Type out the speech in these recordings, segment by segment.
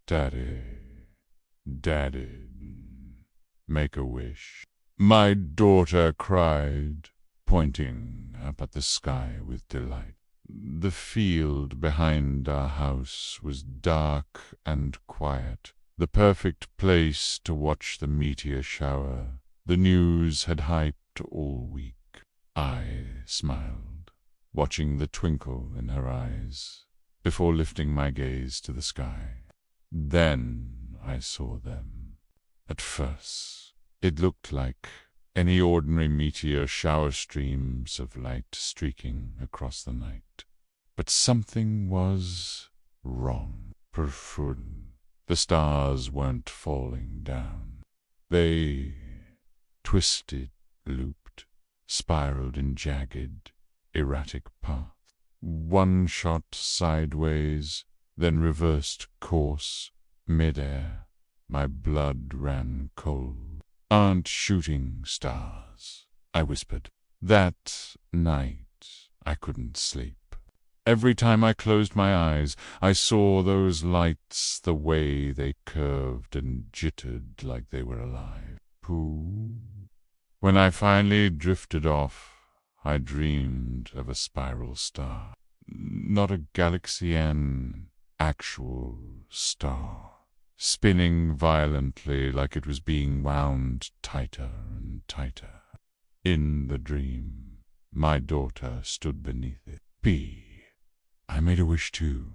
Daddy, Daddy, make a wish. My daughter cried, pointing up at the sky with delight. The field behind our house was dark and quiet, the perfect place to watch the meteor shower the news had hyped all week. I smiled, watching the twinkle in her eyes, before lifting my gaze to the sky. Then I saw them. At first, it looked like any ordinary meteor shower, streams of light streaking across the night. But something was wrong. The stars weren't falling down. They twisted, looped, spiraled in jagged, erratic paths. One shot sideways, then reversed course, mid-air. My blood ran cold. "Aren't shooting stars," I whispered. That night I couldn't sleep. Every time I closed my eyes, I saw those lights, the way they curved and jittered like they were alive. When I finally drifted off, I dreamed of a spiral star. Not a galaxy, an actual star, spinning violently like it was being wound tighter and tighter. In the dream, my daughter stood beneath it. I made a wish too.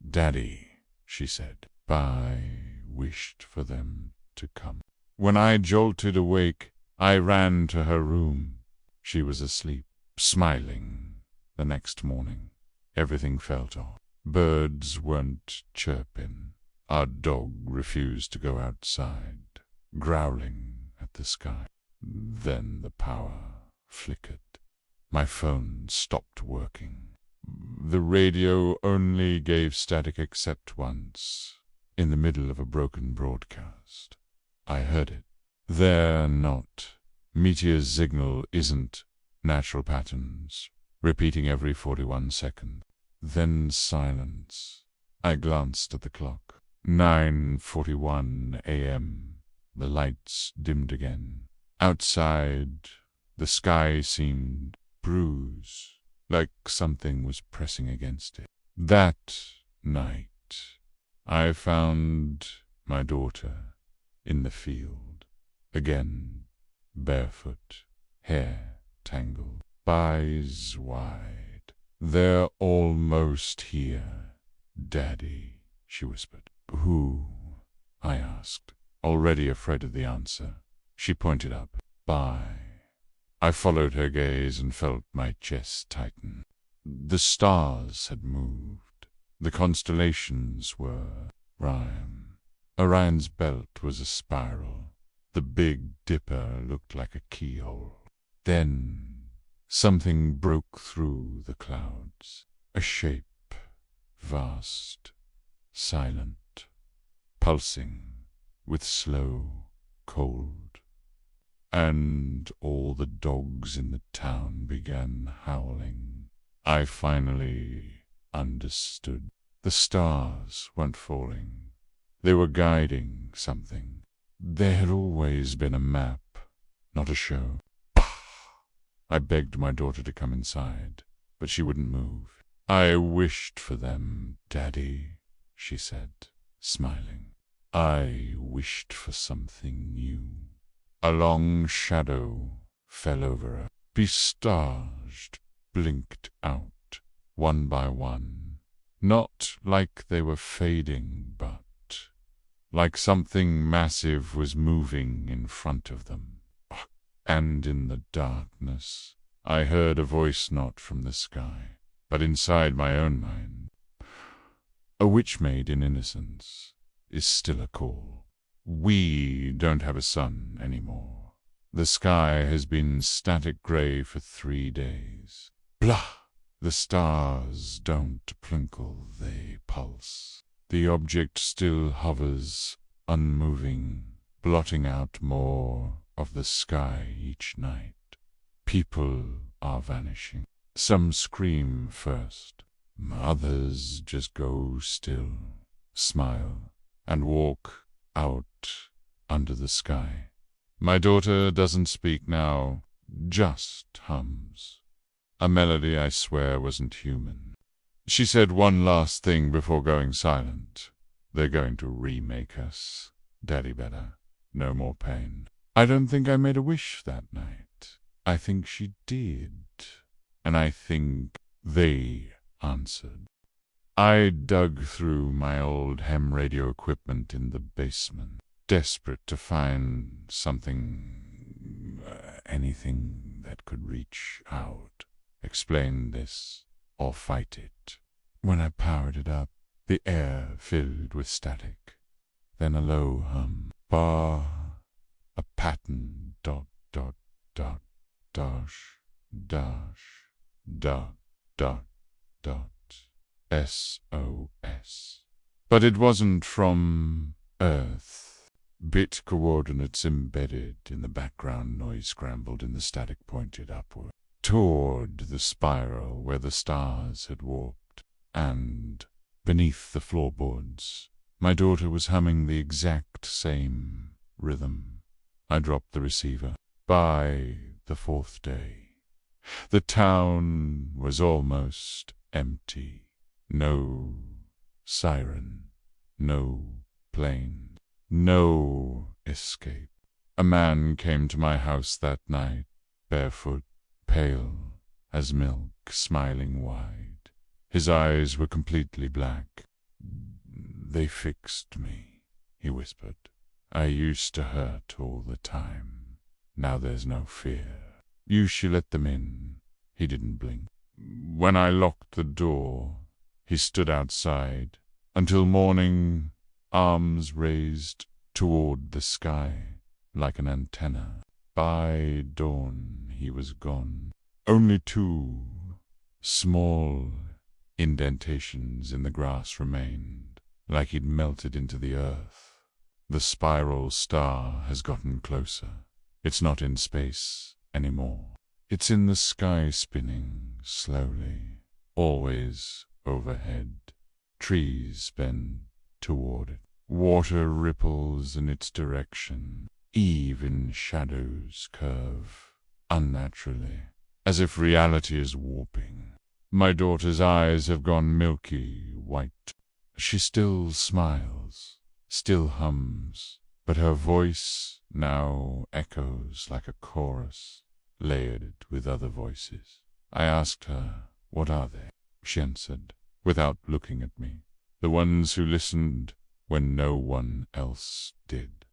"Daddy," she said. I wished for them to come. When I jolted awake, I ran to her room. She was asleep, smiling. The next morning, everything felt off. Birds weren't chirping. Our dog refused to go outside, growling at the sky. Then the power flickered. My phone stopped working. The radio only gave static except once, in the middle of a broken broadcast. I heard it. They're not. Meteor's signal isn't natural patterns, repeating every 41 seconds. Then silence. I glanced at the clock. 9:41 a.m. The lights dimmed again. Outside, the sky seemed bruised, like something was pressing against it. That night, I found my daughter in the field, again barefoot, hair tangled, eyes wide. "They're almost here, Daddy," she whispered. "Who?" I asked, already afraid of the answer. She pointed up. "By." I followed her gaze and felt my chest tighten. The stars had moved. The constellations were Orion. Orion's belt was a spiral. The Big Dipper looked like a keyhole. Then something broke through the clouds. A shape, vast, silent, pulsing with slow, cold. And all the dogs in the town began howling. I finally understood. The stars weren't falling. They were guiding something. There had always been a map, not a show. I begged my daughter to come inside, but she wouldn't move. "I wished for them, Daddy," she said, smiling. "I wished for something new." A long shadow fell over her. Stars blinked out, one by one, not like they were fading, but like something massive was moving in front of them. And in the darkness, I heard a voice not from the sky, but inside my own mind. A witch maid in innocence is still a call. "We don't have a sun anymore. The sky has been static gray for 3 days. Blah! The stars don't twinkle, they pulse. The object still hovers, unmoving, blotting out more of the sky each night. People are vanishing. Some scream first. Others just go still, smile, and walk out under the sky. My daughter doesn't speak now, just hums. A melody I swear wasn't human. She said one last thing before going silent. They're going to remake us. Daddy better. No more pain. I don't think I made a wish that night. I think she did. And I think they answered. I dug through my old ham radio equipment in the basement, desperate to find something, anything that could reach out, explain this, or fight it. When I powered it up, the air filled with static, then a low hum, bar, a pattern, dot, dot, dot, dash, dash, dot, dot, dot, SOS. But it wasn't from Earth. Bit coordinates embedded in the background noise scrambled in the static pointed upward, toward the spiral where the stars had warped, and beneath the floorboards, my daughter was humming the exact same rhythm. I dropped the receiver. By the fourth day, the town was almost empty. No siren, no plane, no escape. A man came to my house that night, barefoot, pale as milk, smiling wide. His eyes were completely black. "They fixed me," he whispered. "I used to hurt all the time. Now there's no fear. You should let them in." He didn't blink. When I locked the door, he stood outside until morning, arms raised toward the sky like an antenna. By dawn, he was gone. Only 2 small indentations in the grass remained, like he'd melted into the earth. The spiral star has gotten closer. It's not in space anymore. It's in the sky, spinning slowly, always overhead. Trees bend toward it. Water ripples in its direction. Even shadows curve unnaturally, as if reality is warping. My daughter's eyes have gone milky white. She still smiles, still hums, but her voice now echoes like a chorus, layered with other voices. I asked her, "What are they?" She answered, without looking at me, "The ones who listened when no one else did."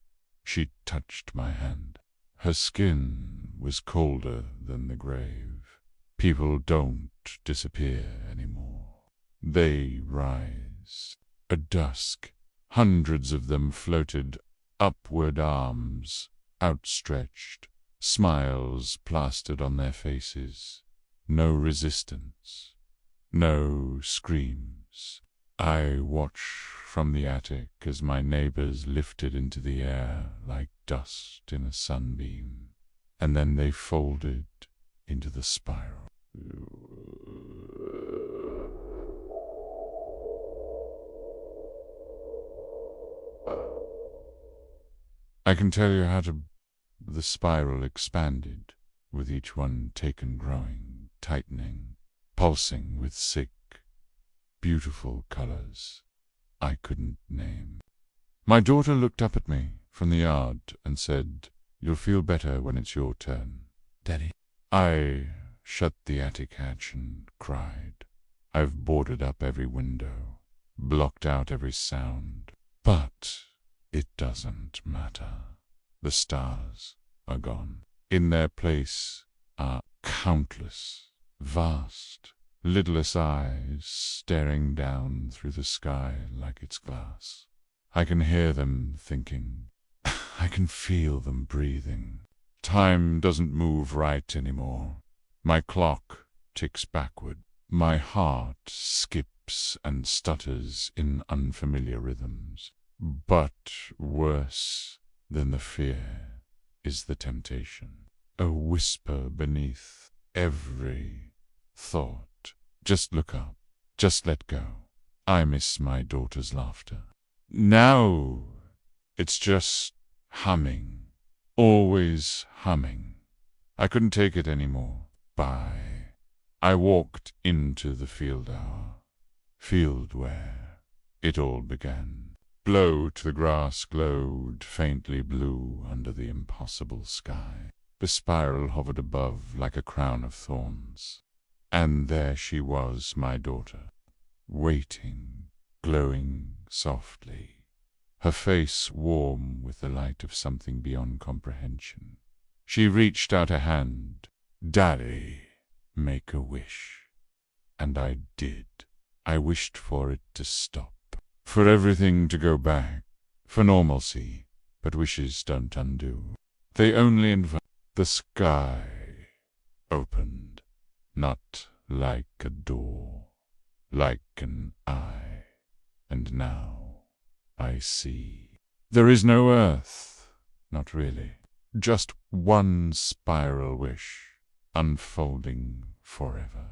She touched my hand. Her skin was colder than the grave. People don't disappear anymore. They rise. At dusk, hundreds of them floated, upward, arms outstretched, smiles plastered on their faces. No resistance. No screams. I watch from the attic as my neighbors lifted into the air like dust in a sunbeam, and then they folded into the spiral. I can tell you how the spiral expanded, with each one taken growing, tightening, pulsing with sick, beautiful colors I couldn't name. My daughter looked up at me from the yard and said, "You'll feel better when it's your turn, Daddy." I shut the attic hatch and cried. I've boarded up every window, blocked out every sound, but it doesn't matter. The stars are gone. In their place are countless, vast, lidless eyes staring down through the sky like it's glass. I can hear them thinking. I can feel them breathing. Time doesn't move right anymore. My clock ticks backward. My heart skips and stutters in unfamiliar rhythms. But worse than the fear is the temptation. A whisper beneath every thought. Just look up. Just let go. I miss my daughter's laughter. Now it's just humming, always humming. I couldn't take it anymore. Bye. I walked into the field where it all began. Below to the grass glowed faintly blue under the impossible sky. The spiral hovered above like a crown of thorns. And there she was, my daughter, waiting, glowing softly, her face warm with the light of something beyond comprehension. She reached out a hand. "Daddy, make a wish." And I did. I wished for it to stop, for everything to go back, for normalcy, but wishes don't undo. They only invite. The sky opened, not like a door, like an eye, and now I see. There is no earth, not really, just one spiral wish, unfolding forever.